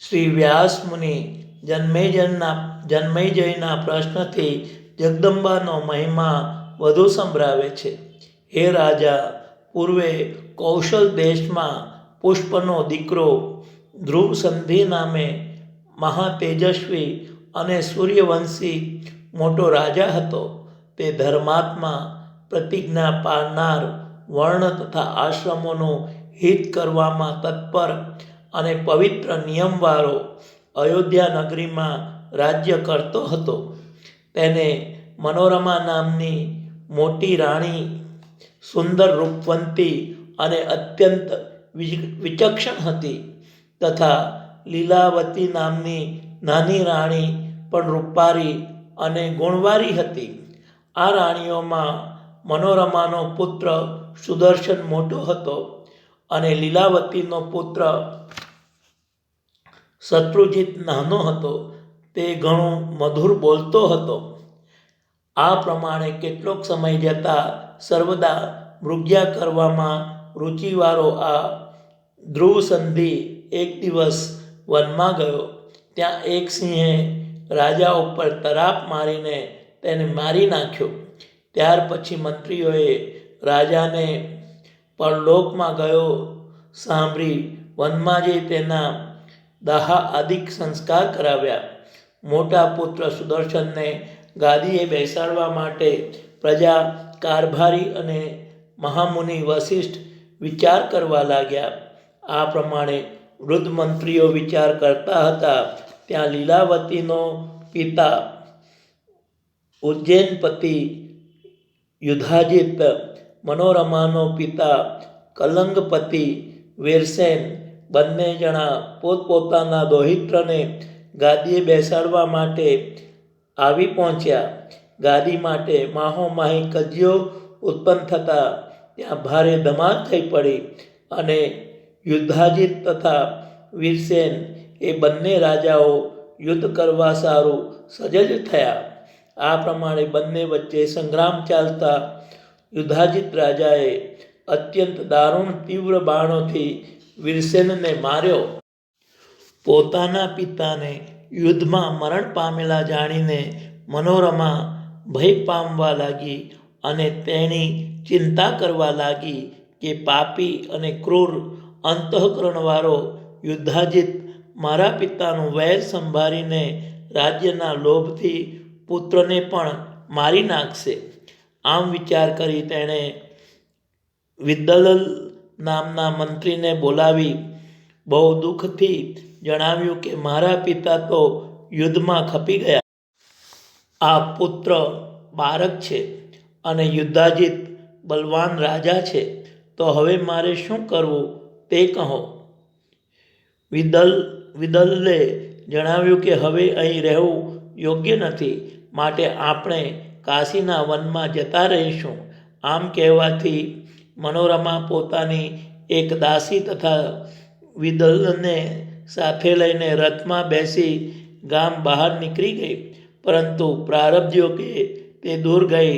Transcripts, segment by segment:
શ્રી વ્યાસ મુનિ જન્મેજયના પ્રશ્નથી જગદંબાનો મહિમા વધુ સંભળાવે છે. હે રાજા, પૂર્વે કૌશલ દેશમાં પુષ્પનો દીકરો ધ્રુવ સંધિ નામે મહાતેજસ્વી અને સૂર્યવંશી મોટો રાજા હતો. તે ધર્માત્મા, પ્રતિજ્ઞા પાળનાર, વર્ણ તથા આશ્રમોનું હિત કરવામાં તત્પર અને પવિત્ર નિયમવાળો અયોધ્યા નગરીમાં રાજ્ય કરતો હતો. તેને મનોરમા નામની મોટી રાણી, સુંદર રૂપવંતી અને અત્યંત વિચક્ષણ હતી, તથા લીલાવતી નામની નાની રાણી પણ રૂપારી અને ગુણવારી હતી. આ રાણીઓમાં મનોરમાનો પુત્ર સુદર્શન મોટો હતો અને લીલાવતીનો પુત્ર શત્રુજીત નાનો હતો. તે ઘણું મધુર બોલતો હતો. આ પ્રમાણે કેટલોક સમય જતાં સર્વદા મૃગ્યા કરવામાં રુચિવાળો આ ધ્રુવસંધિ એક દિવસ વનમાં ગયો. ત્યાં એક સિંહે રાજા ઉપર તરાપ મારીને તેને મારી નાખ્યો. ત્યાર પછી મંત્રીઓએ રાજાને પરલોકમાં ગયો સાંભળી વનમાં જઈ તેના દાહ આદિક સંસ્કાર કરાવ્યા. મોટા પુત્ર સુદર્શનને ગાદીએ બેસાડવા માટે પ્રજા, કારભારી અને મહામુનિ વશિષ્ઠ વિચાર કરવા લાગ્યા. આ પ્રમાણે વૃદ્ધ મંત્રીઓ વિચાર કરતા હતા ત્યાં લીલાવતીનો પિતા ઉજ્જૈનપતિ યુધાજિત, મનોરમાનો પિતા કલંગપતિ વીરસેન બંને જણા પોતપોતાના દૌહિત્રને ગાદીએ બેસાડવા માટે આવી પહોંચ્યા. ગાદી માટે માહોમાહી કજિયો ઉત્પન્ન થતાં ત્યાં ભારે ધમાલ થઈ પડી અને યુદ્ધાજિત તથા વીરસેન એ બંને રાજાઓ યુદ્ધ કરવા સારું સજ્જ થયા. આ પ્રમાણે બંને વચ્ચે સંગ્રામ ચાલતા યુદ્ધાજિત રાજાએ અત્યંત દારૂણ તીવ્ર બાણોથી વીરસેનને માર્યો. પોતાના પિતાને યુદ્ધમાં મરણ પામેલા જાણીને મનોરમા ભય પામવા લાગી અને તેણી ચિંતા કરવા લાગી કે પાપી અને ક્રૂર અંતઃકરણવાળો યુદ્ધાજિત મારા પિતાનું વૈર સંભાળીને રાજ્યના લોભથી પુત્રને પણ મારી નાખશે. આમ વિચાર કરી તેણે વિદ્દલલ નામના મંત્રીને બોલાવી બહુ દુઃખથી જણાવ્યું કે મારા પિતા તો યુદ્ધમાં ખપી ગયા. આ પુત્ર બાળક છે અને યુદ્ધાજિત બલવાન રાજા છે, તો હવે મારે શું કરવું તે કહો. વિદલલે જણાવ્યું કે હવે અહીં રહેવું યોગ્ય નથી, માટે આપણે કાશીના વનમાં જતા રહીશું. આમ કહેવાથી મનોરમા પોતાની એક દાસી તથા વિદલને સાથે લઈને રથમાં બેસી ગામ બહાર નીકળી ગઈ. પરંતુ પ્રારબ્ધ્યો કે તે દૂર ગઈ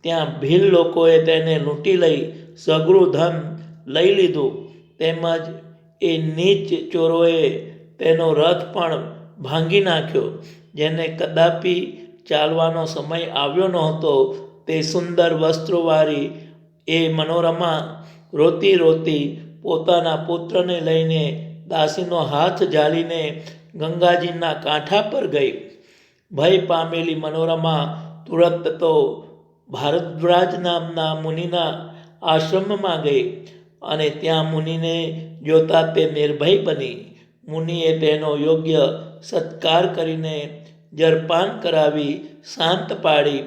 ત્યાં ભીલ લોકોએ તેને લૂંટી લઈ સઘળું ધન લઈ લીધું. તેમજ એ નીચ ચોરોએ તેનો રથ પણ ભાંગી નાખ્યો. જેને કદાપી ચાલવાનો સમય આવ્યો નહોતો તે સુંદર વસ્ત્રોવાળી એ મનોરમા રોતી રોતી પોતાના પુત્રને લઈને દાસીનો હાથ ઝાલીને ગંગાજીના કાંઠા પર ગઈ. ભય પામેલી મનોરમા તુરત તો ભારદ્વાજ નામના મુનિના આશ્રમમાં ગઈ અને ત્યાં મુનિને જોતા તે નિર્ભય બની. મુનિએ તેનો યોગ્ય સત્કાર કરીને જરપાન કરાવી શાંત પાડી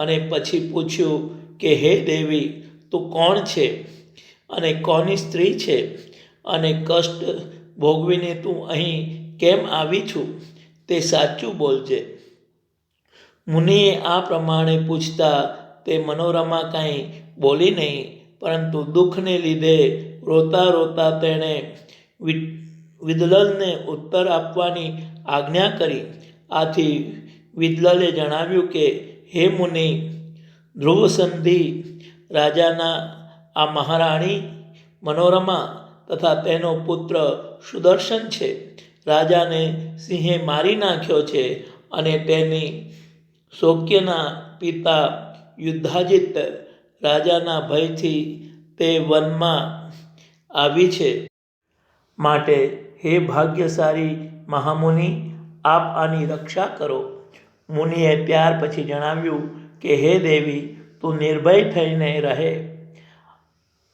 અને પછી પૂછ્યું કે હે દેવી, તું કોણ છે અને કોની સ્ત્રી છે અને કષ્ટ ભોગવીને તું અહીં કેમ આવી છું તે સાચું બોલજે. મુનિએ આ પ્રમાણે પૂછતા તે મનોરમા કાંઈ બોલી નહીં, પરંતુ દુઃખને લીધે રોતા રોતા તેણે વિદલલને ઉત્તર આપવાની આજ્ઞા કરી. આથી વિદલલે જણાવ્યું કે હે મુનિ, ધ્રુવસંધિ રાજાના આ મહારાણી મનોરમા તથા તેનો પુત્ર સુદર્શન છે. રાજાને સિંહે મારી નાખ્યો છે અને તેની શોક્યના પિતા યુદ્ધાજિત રાજાના ભયથી તે વનમાં આવી છે. માટે હે ભાગ્યશાળી મહામુનિ, આપ આની રક્ષા કરો. મુનિએ ત્યાર પછી જણાવ્યું કે હે દેવી, તું નિર્ભય થઈને રહે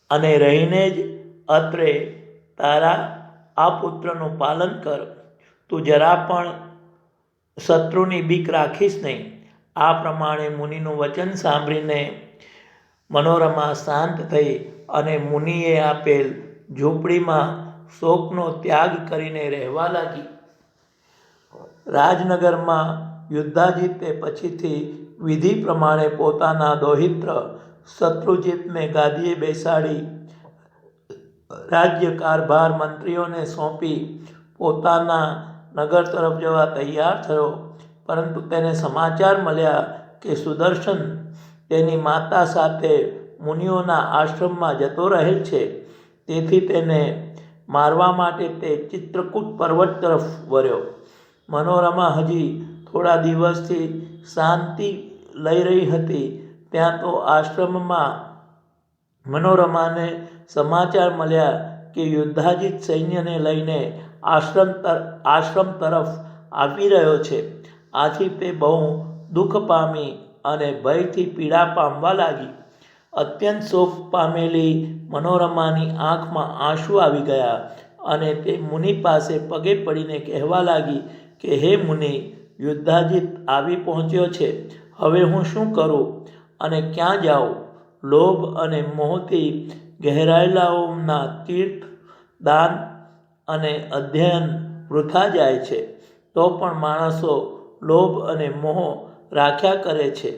અને રહીને જ અત્રે તારા આ પુત્રનું પાલન કર. તું જરા પણ શત્રુની બીક રાખીશ નહીં. આ પ્રમાણે મુનિનું વચન સાંભળીને મનોરમા શાંત થઈ અને મુનિએ આપેલ ઝૂંપડીમાં શોકનો ત્યાગ કરીને રહેવા લાગી. રાજનગરમાં યુદ્ધાજીતે પછીથી વિધિ પ્રમાણે પોતાના દૌહિત્ર શત્રુજીતને ગાદીએ બેસાડી રાજ્ય કારભાર મંત્રીઓને સોંપી પોતાના નગર તરફ જવા તૈયાર થયો. પરંતુ તેને સમાચાર મળ્યા કે સુદર્શન તેની માતા સાથે મુનિઓના આશ્રમમાં જતો રહે છે. તેથી તેને મારવા માટે તે ચિત્રકૂટ પર્વત તરફ વર્યો. મનોરમા હજી થોડા દિવસથી શાંતિ લઈ રહી હતી ત્યાં તો આશ્રમમાં મનોરમાને સમાચાર મળ્યા કે યુદ્ધાજીત સૈન્યને લઈને આશ્રમ તરફ આવી રહ્યો છે. આથી તે બહુ દુઃખ પામી અને ભયથી પીડા પામવા લાગી. અત્યંત શોક પામેલી મનોરમાની આંખમાં આંસુ આવી ગયા અને તે મુનિ પાસે પગે પડીને કહેવા લાગી કે હે મુનિ, યુદ્ધાજીત આવી પહોંચ્યો છે. હવે હું શું કરું અને ક્યાં જાઉં? લોભ અને મોહથી ઘેરાયેલાઓના તીર્થ, દાન અને અધ્યયન વૃથા જાય છે. તો પણ માણસો લોભ અને મોહ રાખ્યા કરે છે.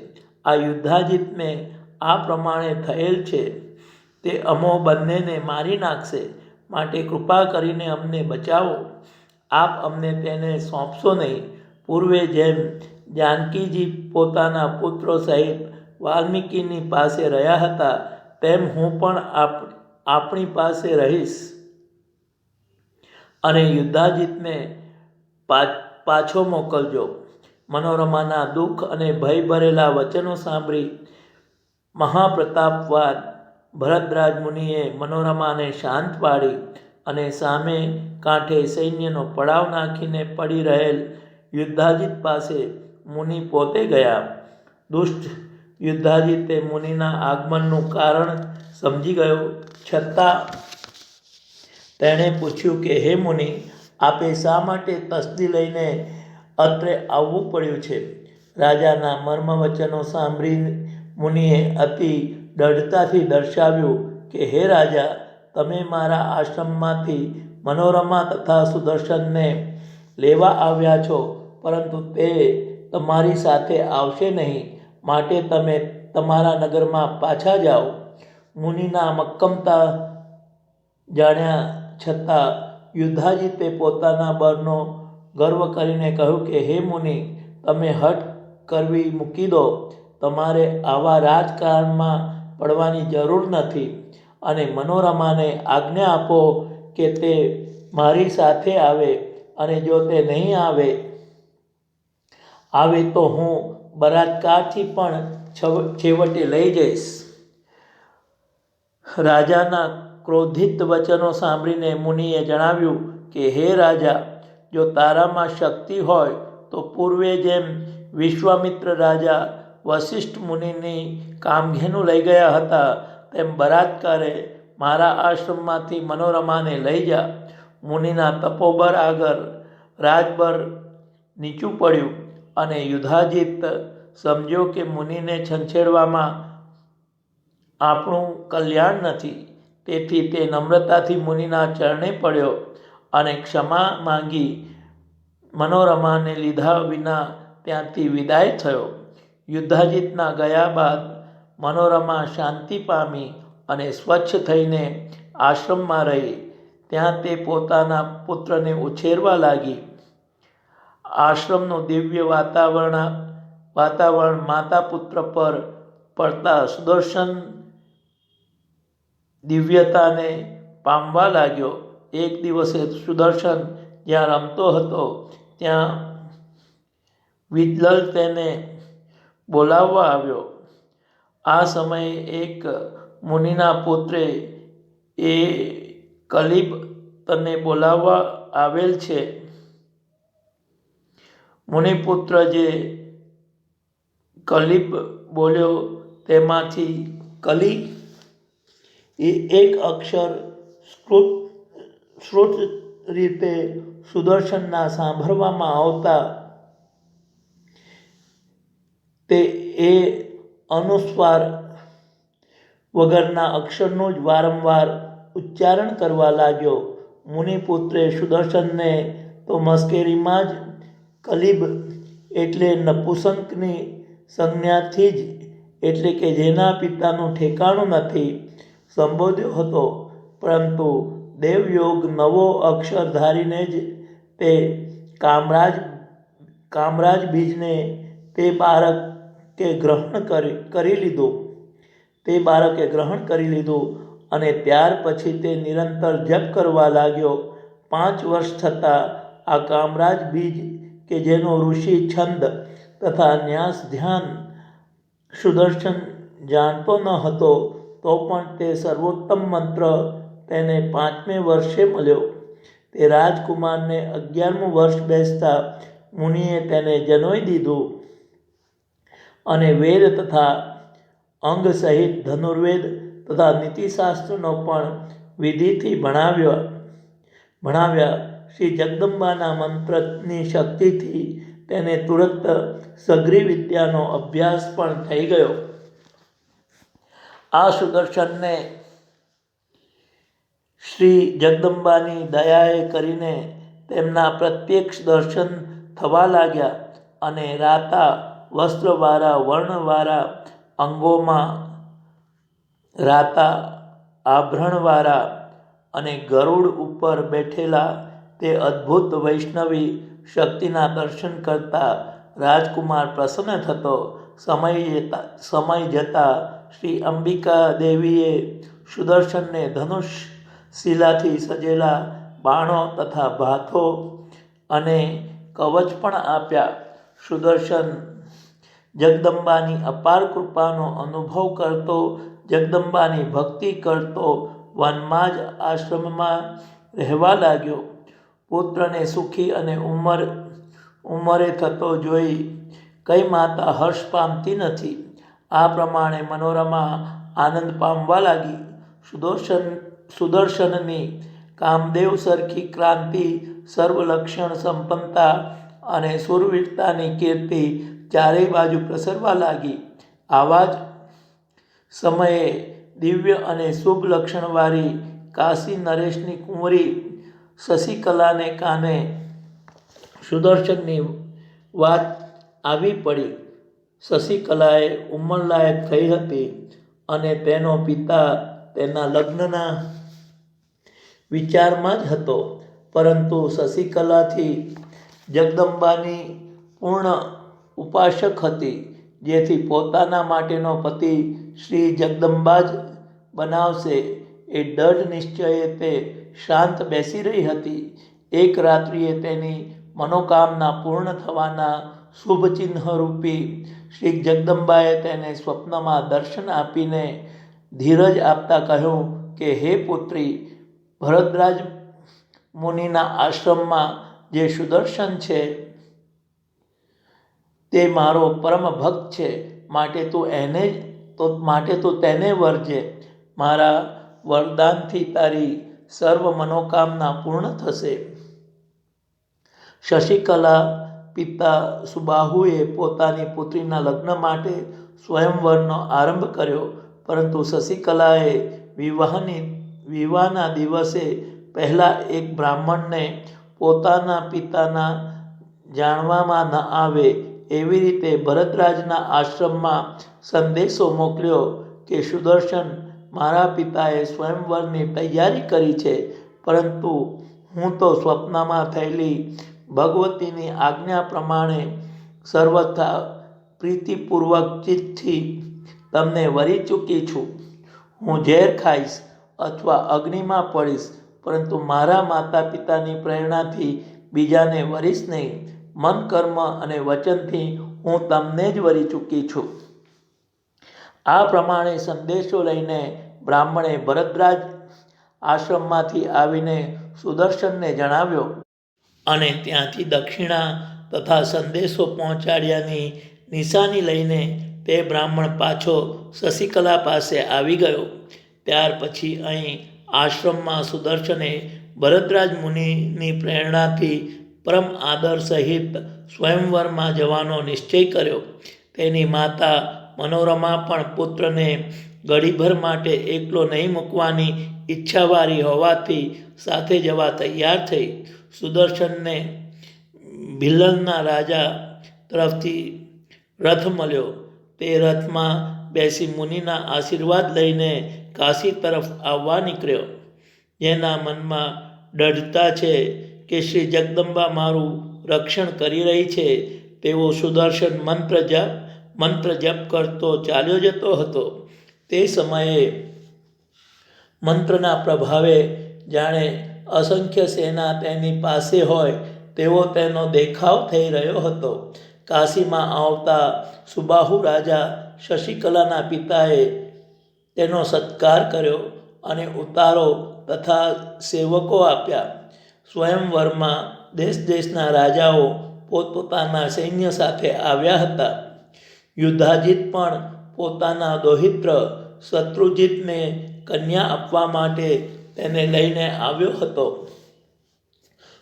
આ યુદ્ધાજીતને આ પ્રમાણે થયેલ છે. તે અમો બંનેને મારી નાખશે. માટે કૃપા કરીને અમને બચાવો. આપ અમને તેને સોંપશો નહીં. પૂર્વે જેમ જાનકીજી પોતાના પુત્રો સહિત વાલ્મીકીની પાસે રહ્યા હતા તેમ હું પણ આપણી પાસે રહીશ અને યુદ્ધાજીતને પાછો મોકલજો. મનોરમાના દુઃખ અને ભય ભરેલા વચનો સાંભળી મહાપ્રતાપવાન ભરદ્વાજ મુનિએ મનોરમાને શાંત પાડી અને સામે કાંઠે સૈન્યનો પડાવ નાખીને પડી રહેલ યુદ્ધાજીત પાસે મુનિ પોતે ગયા. દુષ્ટ યુદ્ધાજીતે મુનિના આગમનનું કારણ સમજી ગયો. છતાં તેણે પૂછ્યું કે હે મુનિ, આપે શા માટે તસ્દી લઈને અત્રે આવવું પડ્યું છે? રાજાના મર્મ વચનો સાંભળી મુનિએ અતિ દૃઢતાથી દર્શાવ્યું કે હે રાજા, તમે મારા આશ્રમમાંથી મનોરમા તથા સુદર્શનને લેવા આવ્યા છો, પરંતુ તે તમારી સાથે આવશે નહીં. માટે તમે તમારા નગરમાં પાછા જાઓ. મુનિના મક્કમતા જાણ્યા છતાં યુદ્ધાજીતે પોતાના બળનો ગર્વ કરીને કહ્યું કે હે મુનિ, તમે હઠ કરવી મૂકી દો. તમારે આવા રાજકારણમાં પડવાની જરૂર નથી અને મનોરમાને આજ્ઞા આપો કે તે મારી સાથે આવે અને જો તે નહીં આવે તો હું બળાત્કારથી પણ છેવટે લઈ જઈશ. રાજાના ક્રોધિત વચનો સાંભળીને મુનિએ જણાવ્યું કે હે રાજા, જો તારામાં શક્તિ હોય તો પૂર્વે જેમ વિશ્વામિત્ર રાજા વશિષ્ઠ મુનિની કામધેનુ લઈ ગયા હતા તેમ બળાત્કારે મારા આશ્રમમાંથી મનોરમાને લઈ જા. મુનિના તપોબળ આગળ રાજબળ નીચું પડ્યું અને યુદ્ધાજીત સમજ્યો કે મુનિને છંછેડવામાં આપણું કલ્યાણ નથી. તેથી તે નમ્રતાથી મુનિના ચરણે પડ્યો અને ક્ષમા માંગી મનોરમાને લીધા વિના ત્યાંથી વિદાય થયો. યુદ્ધાજીતના ગયા બાદ મનોરમા શાંતિ પામી અને સ્વચ્છ થઈને આશ્રમમાં રહી. ત્યાં તે પોતાના પુત્રને ઉછેરવા લાગી. આશ્રમનું દિવ્ય વાતાવરણ માતા પુત્ર પર પડતા સુદર્શન દિવ્યતાને પામવા લાગ્યો. એક દિવસે સુદર્શન જ્યાં રમતો હતો ત્યાં વિદલલ તેને બોલાવવા આવ્યો. આ સમયે એક મુનિના પુત્રે એ કલિબ તને બોલાવવા આવેલ છે. મુનિપુત્ર જે કલિબ બોલ્યો તેમાંથી કલી એ એક અક્ષર શ્રુત રીતે સુદર્શનના સાંભળવામાં આવતા તે એ અનુસ્વાર વગરના અક્ષરનું જ વારંવાર ઉચ્ચારણ કરવા લાગ્યો. મુનિપુત્રે સુદર્શનને તો મસ્કરીમાં જ કલિબ એટલે નપુંસકની સંજ્ઞાથી જ એટલે કે જેના પિતાનું ઠેકાણું નથી સંબોધ્યો હતો, પરંતુ દેવયોગ નવો અક્ષર ધારીને જ તે કામરાજ બીજને તે બાળકે ગ્રહણ કરી લીધું અને ત્યાર પછી તે નિરંતર જપ કરવા લાગ્યો. 5 વર્ષ થતાં આ કામરાજ બીજ કે જેનો ઋષિ છંદ તથા ન્યાસ ધ્યાન સુદર્શન જાણતો ન હતો, તો પણ તે સર્વોત્તમ મંત્ર તેને 5મે વર્ષે મળ્યો. તે રાજકુમારને 11મું વર્ષ બેસતા મુનિએ તેને જનોઈ દીધું અને વેદ તથા અંગ સહિત ધનુર્વેદ તથા નીતિશાસ્ત્રનો પણ વિધિથી ભણાવ્યા. શ્રી જગદંબાના મંત્રની શક્તિથી તેને તુરંત સઘળી વિદ્યાનો અભ્યાસ પણ થઈ ગયો. આ સુદર્શનને શ્રી જગદંબાની દયાએ કરીને તેમના પ્રત્યક્ષ દર્શન થવા લાગ્યા અને રાતા વસ્ત્રવાળા વર્ણવાળા અંગોમાં રાતા આભરણવાળા અને ગરુડ ઉપર બેઠેલા તે અદ્ભુત વૈષ્ણવી શક્તિના દર્શન કરતા રાજકુમાર પ્રસન્ન થતો. સમય જતા શ્રી અંબિકા દેવીએ સુદર્શનને ધનુષ શિલાથી સજેલા બાણો તથા ભાથો અને કવચ પણ આપ્યા. સુદર્શન જગદંબાની અપાર કૃપાનો અનુભવ કરતો, જગદંબાની ભક્તિ કરતો વનમાં જ આશ્રમમાં રહેવા લાગ્યો. પુત્રને સુખી અને ઉંમરે થતો જોઈ કઈ માતા હર્ષ પામતી નથી. આ પ્રમાણે મનોરમા આનંદ પામવા લાગી. સુદર્શનની કામદેવ સરખી ક્રાંતિ, સર્વલક્ષણ સંપન્નતા અને શૂરવીરતાની કીર્તિ ચારેય બાજુ પ્રસરવા લાગી. આવા જ સમયે દિવ્ય અને શુભ લક્ષણવાળી કાશી નરેશની કુંવરી શશિકલાને કાને સુદર્શનની વાત આવી પડી. શશિકલાએ ઉંમરલાયક થઈ હતી અને તેનો પિતા તેના લગ્નના વિચારમાં જ હતો, પરંતુ શશિકલાથી જગદંબાની પૂર્ણ ઉપાસક હતી, જેથી પોતાના માટેનો પતિ શ્રી જગદંબા જ બનાવશે એ દૃઢ નિશ્ચયે તે શાંત બેસી રહી હતી. એક રાત્રિએ તેની મનોકામના પૂર્ણ થવાના શુભચિહ્નરૂપી શ્રી જગદંબાએ તેને સ્વપ્નમાં દર્શન આપીને ધીરજ આપતા કહ્યું કે હે પુત્રી, ભરદ્વાજ મુનિના આશ્રમમાં જે સુદર્શન છે તે મારો પરમ ભક્ત છે, માટે તું તેને વરજે. મારા વરદાનથી તારી સર્વ મનોકામના પૂર્ણ થશે. શશિકલા પિતા સુબાહુએ પોતાની પુત્રીના લગ્ન માટે સ્વયંવરનો આરંભ કર્યો, પરંતુ શશિકલાએ વિવાહના દિવસે પહેલા એક બ્રાહ્મણને પોતાના પિતાના જાણવામાં ન આવે એવી રીતે ભરદ્વાજના આશ્રમમાં સંદેશો મોકલ્યો કે સુદર્શન, મારા પિતાએ સ્વયંવરની તૈયારી કરી છે, પરંતુ હું તો સ્વપ્નમાં થયેલી ભગવતીની આજ્ઞા પ્રમાણે સર્વથા પ્રીતિપૂર્વક ચિત્તથી તમને વરી ચૂકી છું. હું ઝેર ખાઈશ અથવા અગ્નિમાં પડીશ, પરંતુ મારા માતા પિતાની પ્રેરણાથી બીજાને વરીશ નહીં. મન, કર્મ અને વચનથી હું તમને જ વરી ચૂકી છું. આ પ્રમાણે સંદેશો લઈને બ્રાહ્મણે ભરદ્વાજ આશ્રમમાંથી આવીને સુદર્શનને જણાવ્યો અને ત્યાંથી દક્ષિણા તથા સંદેશો પહોંચાડ્યાની નિશાની લઈને તે બ્રાહ્મણ પાછો શશિકલા પાસે આવી ગયો. ત્યાર પછી અહીં આશ્રમમાં સુદર્શને ભરદ્વાજ મુનિની પ્રેરણાથી પરમ આદર સહિત સ્વયંવરમાં જવાનો નિશ્ચય કર્યો. તેની માતા મનોરમા પણ પુત્રને ઘડીભર માટે એકલો નહીં મૂકવાની ઈચ્છાવાળી હોવાથી સાથે જવા તૈયાર થઈ. સુદર્શનને ભિલ્લનના રાજા તરફથી રથ મળ્યો. તે રથમાં બેસી મુનિના આશીર્વાદ લઈને કાશી તરફ આવવા નીકળ્યો. જેના મનમાં દૃઢતા છે કે શ્રી જગદંબા મારું રક્ષણ કરી રહી છે તેવો સુદર્શન મંત્ર જપ કરતો ચાલ્યો જતો હતો. તે સમયે મંત્રના પ્રભાવે જાણે અસંખ્ય સેના તેની પાસે હોય તેવો તેનો દેખાવ થઈ રહ્યો હતો. કાશીમાં આવતા સુબાહુ રાજા શશિકલાના પિતાએ તેનો સત્કાર કર્યો અને ઉતારો તથા સેવકો આપ્યા. સ્વયંવરમાં દેશ દેશના રાજાઓ પોતપોતાના સૈન્ય સાથે આવ્યા હતા. યુદ્ધાજીત પણ પોતાના દૌહિત્ર શત્રુજીતને કન્યા આપવા માટે તેને લઈને આવ્યો હતો.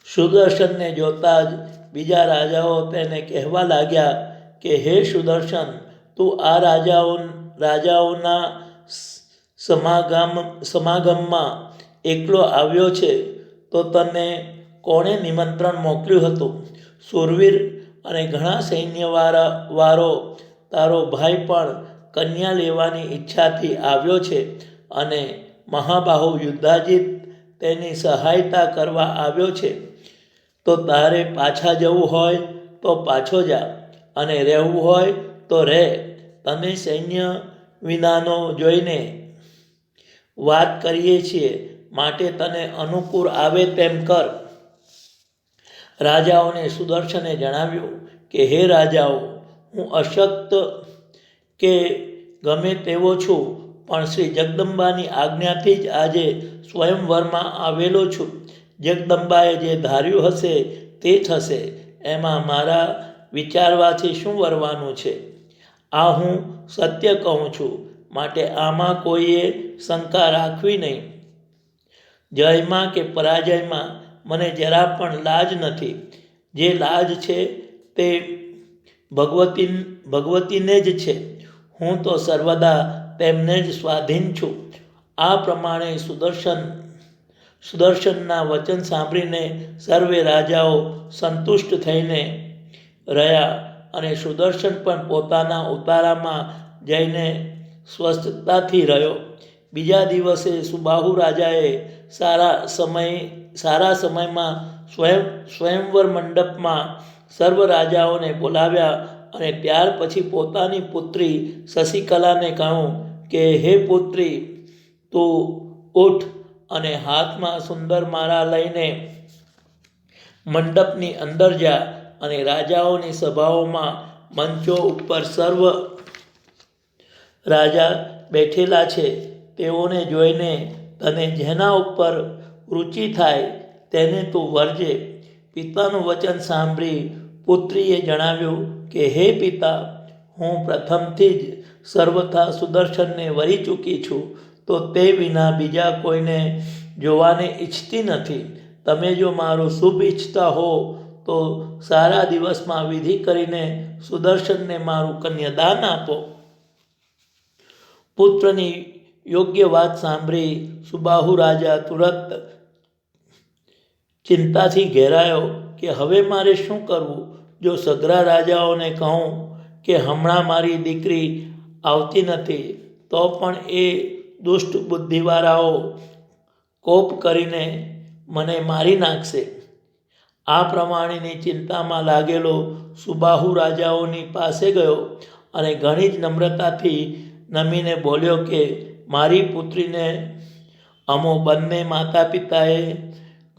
સુદર્શનને જોતા જ બીજા રાજાઓ તેને કહેવા લાગ્યા કે હે સુદર્શન, તું આ રાજાઓના સમાગમમાં એકલો આવ્યો છે તો તને કોણે નિમંત્રણ મોકલ્યું હતું? શૂરવીર અને ઘણા સૈન્યવાળો તારો ભાઈ પણ કન્યા લેવાની ઈચ્છાથી આવ્યો છે અને મહાબાહુ યુદ્ધાજીત તેની સહાયતા કરવા આવ્યો છે. તો તારે પાછા જવું હોય તો પાછો જા અને રહેવું હોય તો રહે. તને સૈન્ય વિનાનો જોઈને વાત કરીએ છીએ, માટે તને અનુકૂળ આવે તેમ કર. રાજાઓને સુદર્શને જણાવ્યું કે હે રાજાઓ, હું અશક્ત કે ગમે તેવો છું, પણ શ્રી જગદંબાની આજ્ઞાથી જ આજે સ્વયંવરમાં આવેલો છું. જગદંબાએ જે ધાર્યું હશે તે થશે, એમાં મારા વિચારવાથી શું વરવાનું છે? આ હું સત્ય કહું છું, માટે આમાં કોઈએ શંકા રાખવી નહીં. જયમાં કે પરાજયમાં મને જરા પણ લાજ નથી. જે લાજ છે તે ભગવતીને જ છે. હું તો સર્વદા તેમને જ સ્વાધીન છું. આ પ્રમાણે સુદર્શનના વચન સાંભળીને સર્વે રાજાઓ સંતુષ્ટ થઈને રહ્યા અને સુદર્શન પણ પોતાના ઉતારામાં જઈને સ્વસ્થતાથી રહ્યો. બીજા દિવસે સુબાહુ રાજાએ સારા સમયમાં સ્વયંવર મંડપમાં સર્વ રાજાઓને બોલાવ્યા અને ત્યાર પછી પોતાની પુત્રી શશિકલાને કહ્યું કે હે પુત્રી, તું ઉઠ અને હાથમાં સુંદર માળા લઈને મંડપની અંદર જા અને રાજાઓની સભાઓમાં મંચો ઉપર સર્વ રાજા બેઠેલા છે તેઓને જોઈને તને જેના ઉપર રુચિ થાય તેને તું વરજે. પિતાનું વચન સાંભળી પુત્રીએ જણાવ્યું કે હે પિતા, હું પ્રથમથી જ સર્વથા સુદર્શનને વરી ચૂકી છું, તો તે વિના બીજા કોઈને જોવાને ઈચ્છતી નથી. તમે જો મારું શુભ ઈચ્છતા હો તો સારા દિવસમાં વિધિ કરીને સુદર્શનને મારું કન્યાદાન આપો. પુત્રની યોગ્ય વાત સાંભળી સુબાહુ રાજા તુરંત ચિંતાથી ઘેરાયો કે હવે મારે શું કરવું? જો સઘળા રાજાઓને કહું કે હમણાં મારી દીકરી આવતી નથી તો પણ એ દુષ્ટ બુદ્ધિવાળાઓ કોપ કરીને મને મારી નાખશે. આ પ્રમાણેની ચિંતામાં લાગેલો સુબાહુ રાજાઓની પાસે ગયો અને ઘણી જ નમ્રતાથી નમીને બોલ્યો કે મારી પુત્રીને અમો બંને માતા પિતાએ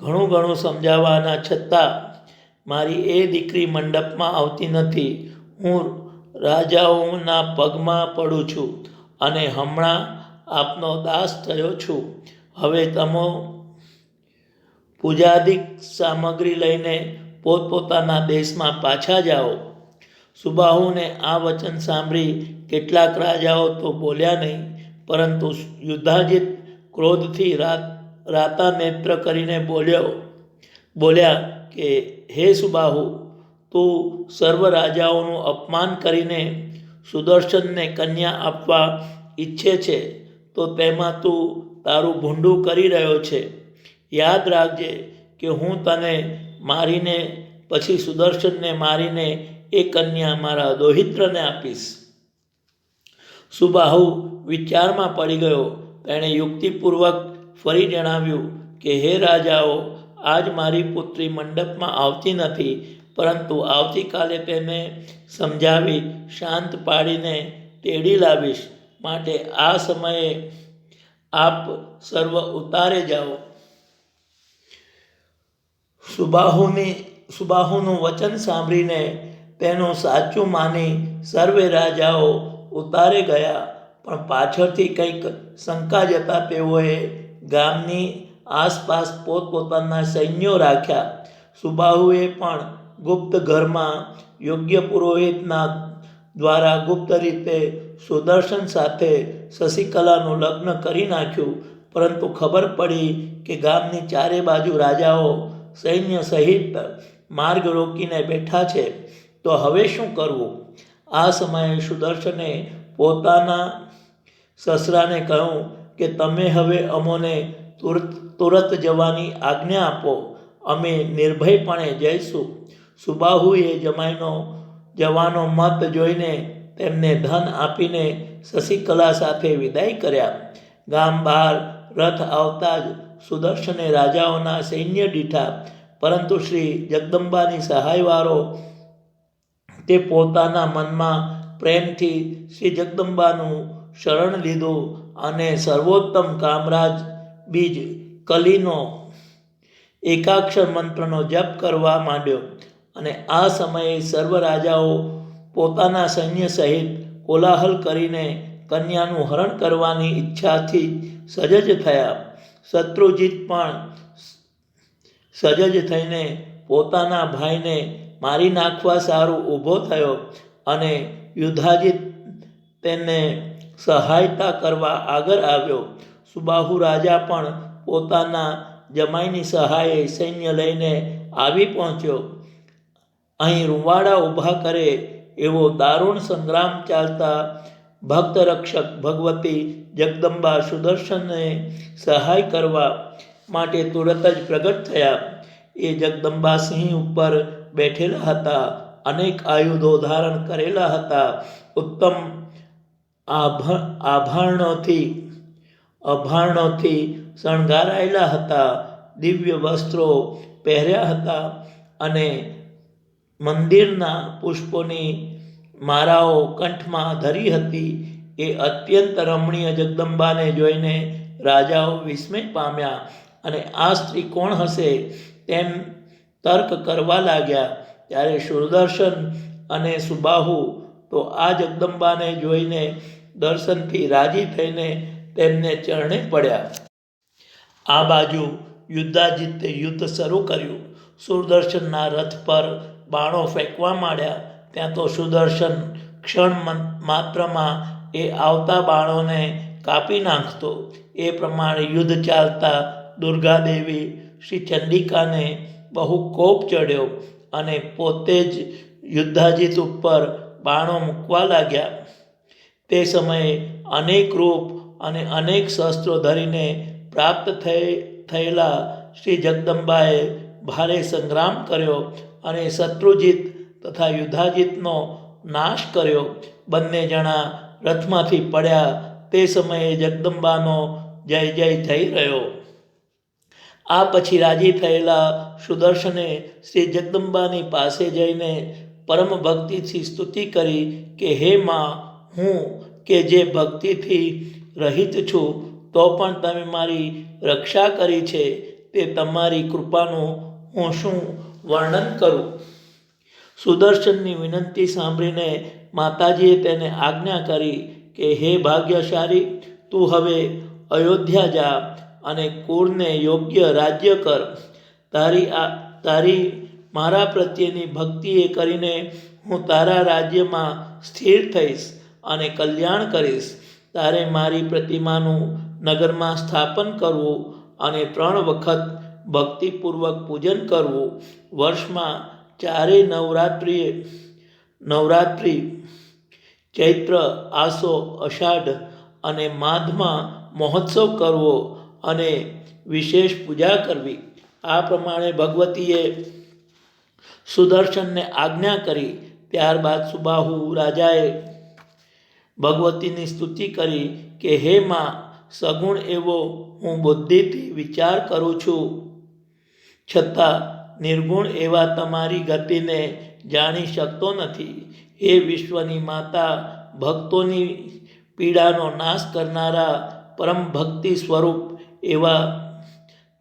ઘણું સમજાવવાના છતાં મારી એ દીકરી મંડપમાં આવતી નથી. હું રાજાઓના પગમાં પડું છું અને હમણાં આપનો દાસ થયો છું. હવે તમે પૂજાદિક સામગ્રી લઈને પોતપોતાના દેશમાં પાછા જાઓ. સુબાહુને આ વચન સાંભળી કેટલાક રાજાઓ તો બોલ્યા નહીં, પરંતુ યુદ્ધાજીત ક્રોધથી રાતા નેત્ર કરીને બોલ્યા કે હે સુબાહુ, તું સર્વ રાજાઓનું અપમાન કરીને સુદર્શનને કન્યા આપવા ઈચ્છે છે, તો તેમાં તું તારું ભૂંડું કરી રહ્યો છે. યાદ રાખજે કે હું તને મારીને પછી સુદર્શનને મારીને એ કન્યા મારા દૌહિત્રને આપીશ. સુબાહુ વિચારમાં પડી ગયો. તેણે યુક્તિપૂર્વક ફરી જણાવ્યું કે હે રાજાઓ, આજ મારી પુત્રી મંડપમાં આવતી નથી, પરંતુ આવતીકાલે તેને સમજાવી શાંત પાડીને તેડી લાવીશ. માટે આ સમયે આપ સર્વ ઉતારે જાઓ. સુબાહુનું વચન સાંભળીને તેનું સાચું માની સર્વે રાજાઓ ઉતારે ગયા. પણ પાછળથી કંઈક શંકા જતા તેઓએ ગામની આસપાસ પોતપોતાના સૈન્યો રાખ્યા. સુબાહુએ પણ ગુપ્ત ઘરમાં યોગ્ય પુરોહિતના દ્વારા ગુપ્ત રીતે સુદર્શન સાથે શશિકલાનું લગ્ન કરી નાખ્યું. પરંતુ ખબર પડી કે ગામની ચારે બાજુ રાજાઓ સૈન્ય સહિત માર્ગ રોકીને બેઠા છે. તો હવે શું કરવું? આ સમયે સુદર્શને પોતાના સસરાને કહ્યું કે તમે હવે અમોને તુરત જવાની આજ્ઞા આપો, અમે નિર્ભયપણે જઈશું. સુબાહુએ જવાનો મત જોઈને તેમને ધન આપીને શશિકલા સાથે વિદાય કર્યા. ગામ બહાર રથ આવતા જ સુદર્શને રાજાઓના સૈન્ય દીઠા, પરંતુ શ્રી જગદંબાની સહાયવાળો તે પોતાના મનમાં પ્રેમથી શ્રી જગદંબાનું શરણ લીધું અને સર્વોત્તમ કામરાજ બીજ કલીનો એકાક્ષર મંત્રનો જપ કરવા માંડ્યો. અને આ સમયે સર્વ રાજાઓ પોતાના સૈન્ય સહિત કોલાહલ કરીને કન્યાનું હરણ કરવાની ઈચ્છાથી સજજ થયા. શત્રુજીત પણ સજજ થઈને પોતાના ભાઈને મારી નાખવા સારું ઊભો થયો અને યુદ્ધાજીત તેને સહાયતા કરવા આગળ આવ્યો. સુબાહુ રાજા પણ પોતાના જમાઈની સહાયે સૈન્ય લઈને આવી પહોંચ્યો. અહીં રૂવાડા ઊભા કરે એવો દારૂણ સંગ્રામ ચાલતા ભક્ત રક્ષક ભગવતી જગદંબા સુદર્શનને સહાય કરવા માટે તુરત જ પ્રગટ થયા. એ જગદંબા સિંહ ઉપર બેઠેલા હતા, અનેક આયુધો ધારણ કરેલા હતા, ઉત્તમ આભરણોથી શણગારાયેલા હતા, દિવ્ય વસ્ત્રો પહેર્યા હતા અને મંદિરના પુષ્પોની માળાઓ કંઠમાં ધરી હતી. એ અત્યંત રમણીય જગદંબાને જોઈને રાજાઓ વિસ્મય પામ્યા અને આ સ્ત્રી કોણ હશે તેમ તર્ક કરવા લાગ્યા. ત્યારે સુદર્શન અને સુબાહુ તો આ જગદંબાને જોઈને દર્શનથી રાજી થઈને તેમને ચરણે પડ્યા. આ બાજુ યુદ્ધાજીતે યુદ્ધ શરૂ કર્યું. સુદર્શનના રથ પર બાણો ફેંકવા માંડ્યા. ત્યાં તો સુદર્શન ક્ષણ માત્રમાં એ આવતા બાણોને કાપી નાખતો. એ પ્રમાણે યુદ્ધ ચાલતા દુર્ગાદેવી શ્રી ચંડિકાને બહુ કોપ ચડ્યો અને પોતે જ યુદ્ધાજીત ઉપર બાણો મૂકવા લાગ્યા. તે સમયે અનેક રૂપ અને અનેક શસ્ત્રો ધરીને પ્રાપ્ત થયેલા શ્રી જગદંબાએ ભારે સંગ્રામ કર્યો અને શત્રુજીત તથા યુદ્ધાજીતનો નાશ કર્યો. બંને જણા રથમાંથી પડ્યા. તે સમયે જગદંબાનો જય જય થઈ રહ્યો. આ પછી રાજી થયેલા સુદર્શને શ્રી જગદંબાની પાસે જઈને પરમ ભક્તિથી સ્તુતિ કરી કે હે માં, હું કે જે ભક્તિથી રહિત છું, તો પણ તમે મારી રક્ષા કરી છે, તે તમારી કૃપાનું હું શું વર્ણન કરું. સુદર્શનની વિનંતી સાંભળીને માતાજીએ તેને આજ્ઞા કરી કે હે ભાગ્યશાળી, તું હવે અયોધ્યા જા અને કુળને યોગ્ય રાજ્ય કર. તારી મારા પ્રત્યેની ભક્તિએ કરીને હું તારા રાજ્યમાં સ્થિર થઈશ અને કલ્યાણ કરીશ. તારે મારી પ્રતિમાનું નગરમાં સ્થાપન કરવું અને 3 વખત ભક્તિપૂર્વક પૂજન કરવું. વર્ષમાં 4 નવરાત્રિ ચૈત્ર, આસો, અષાઢ અને માઘમાં મહોત્સવ કરવો અને વિશેષ પૂજા કરવી. આ પ્રમાણે ભગવતીએ સુદર્શનને આજ્ઞા કરી. ત્યારબાદ સુબાહુ રાજાએ ભગવતીની સ્તુતિ કરી કે હે માં, સગુણ એવો હું બુદ્ધિથી વિચાર કરું છું, છતાં નિર્ગુણ એવા તમારી ગતિને જાણી શકતો નથી. હે વિશ્વની માતા, ભક્તોની પીડાનો નાશ કરનારા પરમ ભક્તિ સ્વરૂપ એવા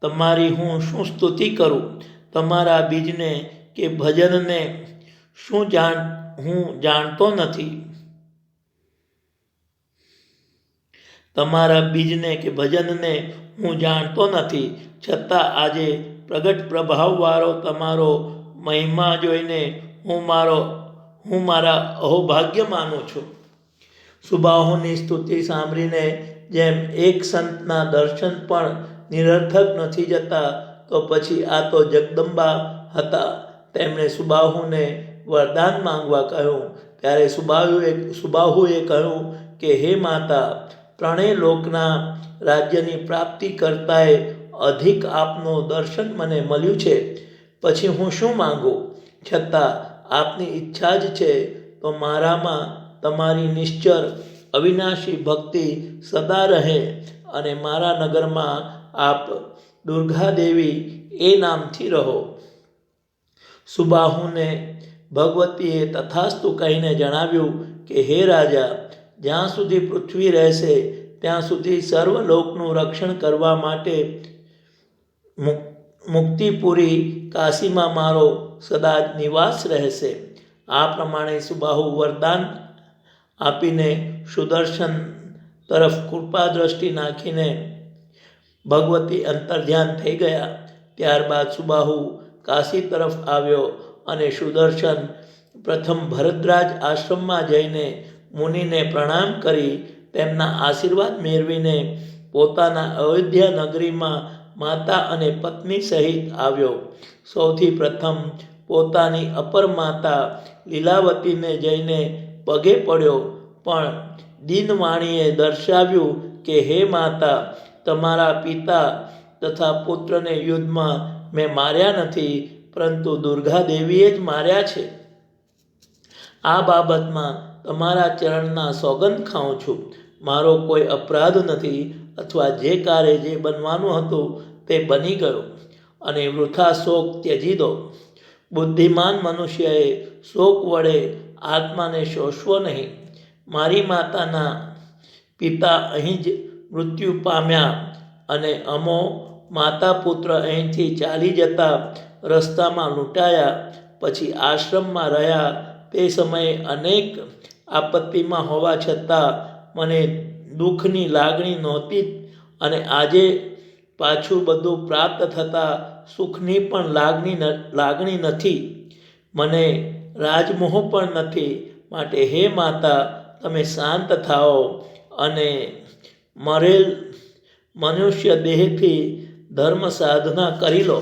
તમારી હું શું સ્તુતિ કરું. તમારા બીજને કે ભજનને હું જાણતો નથી. તમારા બીજને કે ભજનને હું જાણતો નથી, છતાં આજે પ્રગટ પ્રભાવવાળો તમારો મહિમા જોઈને હું મારા અહોભાગ્ય માનું છું. સુબાહુની સ્તુતિ સાંભળીને જેમ એક સંતના દર્શન પણ નિરર્થક નથી જતા, તો પછી આ તો જગદંબા હતા. તેમણે સુબાહુને વરદાન માંગવા કહ્યું. ત્યારે સુબાહુએ કહ્યું કે હે માતા, 3 લોકના રાજ્યની પ્રાપ્તિ કરતાંય અધિક આપનું દર્શન મને મળ્યું છે. પછી હું શું માંગું? છતાં આપની ઈચ્છા જ છે તો મારામાં તમારી નિશ્ચર અવિનાશી ભક્તિ સદા રહે અને મારા નગરમાં આપ દુર્ગાદેવી એ નામથી રહો. સુબાહુને ભગવતીએ તથાસ્તુ કહીને જણાવ્યું કે હે રાજા, જ્યાં સુધી પૃથ્વી રહેશે ત્યાં સુધી સર્વલોકનું રક્ષણ કરવા માટે મુક્તિપુરી કાશીમાં મારો સદા નિવાસ રહેશે. આ પ્રમાણે સુબાહુ વરદાન આપીને સુદર્શન તરફ કૃપા દ્રષ્ટિ નાખીને ભગવતી અંતર્ધ્યાન થઈ ગયા. ત્યારબાદ સુબાહુ કાશી તરફ આવ્યો અને સુદર્શન પ્રથમ ભરદ્વાજ આશ્રમમાં જઈને મુનિને પ્રણામ કરી તેમના આશીર્વાદ મેળવીને પોતાના અયોધ્યા નગરીમાં માતા અને પત્ની સહિત આવ્યો. સૌથી પ્રથમ પોતાની અપર માતા લીલાવતીને જઈને પગે પડ્યો, પણ દીનવાણીએ દર્શાવ્યું કે હે માતા, તમારા પિતા તથા પુત્રને યુદ્ધમાં મેં માર્યા નથી, પરંતુ દુર્ગાદેવીએ જ માર્યા છે. આ બાબતમાં તમારા ચરણના સોગંદ ખાઉં છું. મારો કોઈ અપરાધ નથી, અથવા જે કાર્ય જે બનવાનું હતું તે બની ગયું, અને વૃથા શોક ત્યજી દો. બુદ્ધિમાન મનુષ્યએ શોક વડે આત્માને શોષવો નહીં. મારી માતાના પિતા અહીં જ મૃત્યુ પામ્યા અને અમો માતા પુત્ર અહીંથી ચાલી જતા રસ્તામાં લૂંટાયા. પછી આશ્રમમાં રહ્યા. તે સમયે અનેક આપત્તિમાં હોવા છતાં મને દુઃખની લાગણી નહોતી, અને આજે પાછું બધું પ્રાપ્ત થતાં સુખની પણ લાગણી નથી. મને રાજમોહ પણ નથી. માટે હે માતા, તમે શાંત થાઓ અને મરેલ મનુષ્ય દેહથી ધર્મ સાધના કરી લો.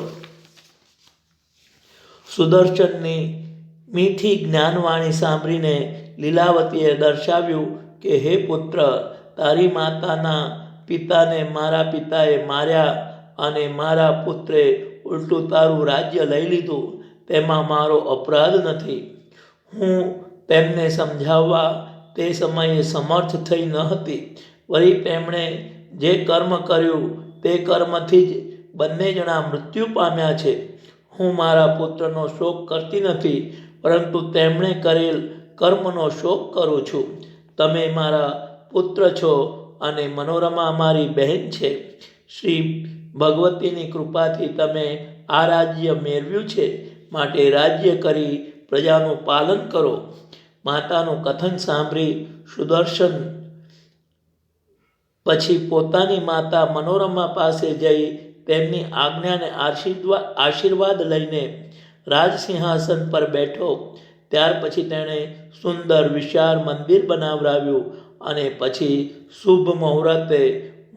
સુદર્શનની મીઠી જ્ઞાનવાણી સાંભળીને લીલાવતીએ દર્શાવ્યું કે હે પુત્ર, તારી માતાના પિતાને મારા પિતાએ માર્યા અને મારા પુત્રે ઉલટું તારું રાજ્ય લઈ લીધું. તેમાં મારો અપરાધ નથી. હું તેમને સમજાવવા તે સમયે સમર્થ થઈ ન હતી. વળી તેમણે જે કર્મ કર્યું તે કર્મથી જ બંને જણા મૃત્યુ પામ્યા છે. હું મારા પુત્રનો શોક કરતી નથી, પરંતુ તેમણે કરેલ કર્મનો શોક કરું છું. તમે મારા પુત્ર છો અને મનોરમા મારી બહેન છે. શ્રી ભગવતીની કૃપાથી તમે આ રાજ્ય મેળવ્યું છે. માટે રાજ્ય કરી પ્રજાનું પાલન કરો. માતાનું કથન સાંભળી સુદર્શન પછી પોતાની માતા મનોરમા પાસે જઈ તેમની આજ્ઞાને આશીર્વાદ લઈને રાજસિંહાસન પર બેઠો. ત્યાર પછી તેણે સુંદર વિશાળ મંદિર બનાવરાવ્યું અને પછી શુભ મુહૂર્તે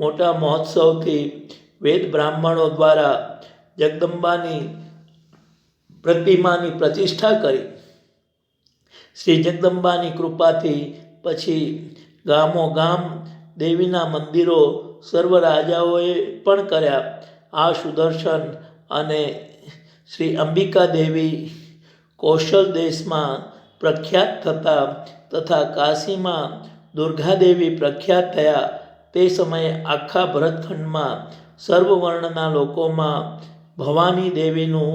મોટા મહોત્સવથી વેદ બ્રાહ્મણો દ્વારા જગદંબાની પ્રતિમાની પ્રતિષ્ઠા કરી. શ્રી જગદંબાની કૃપાથી પછી ગામોગામ દેવીના મંદિરો સર્વ રાજાઓએ પણ કર્યા. આ સુદર્શન અને શ્રી અંબિકા દેવી કૌશલ દેશમાં પ્રખ્યાત થતા તથા કાશીમાં દુર્ગાદેવી પ્રખ્યાત થયા. તે સમયે આખા ભરતખંડમાં સર્વવર્ણના લોકોમાં ભવાની દેવીનું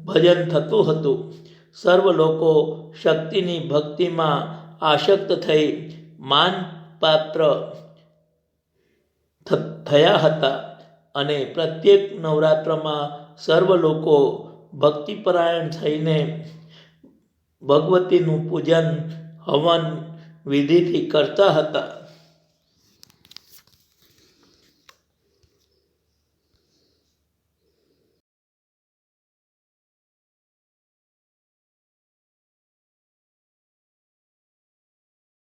ભજન થતું હતું. સર્વ લોકો શક્તિની ભક્તિમાં આસક્ત થઈ માનપાત્ર થયા હતા અને પ્રત્યેક નવરાત્રમાં સર્વ લોકો ભક્તિપરાયણ થઈને ભગવતીનું પૂજન હવન વિધિથી કરતા હતા.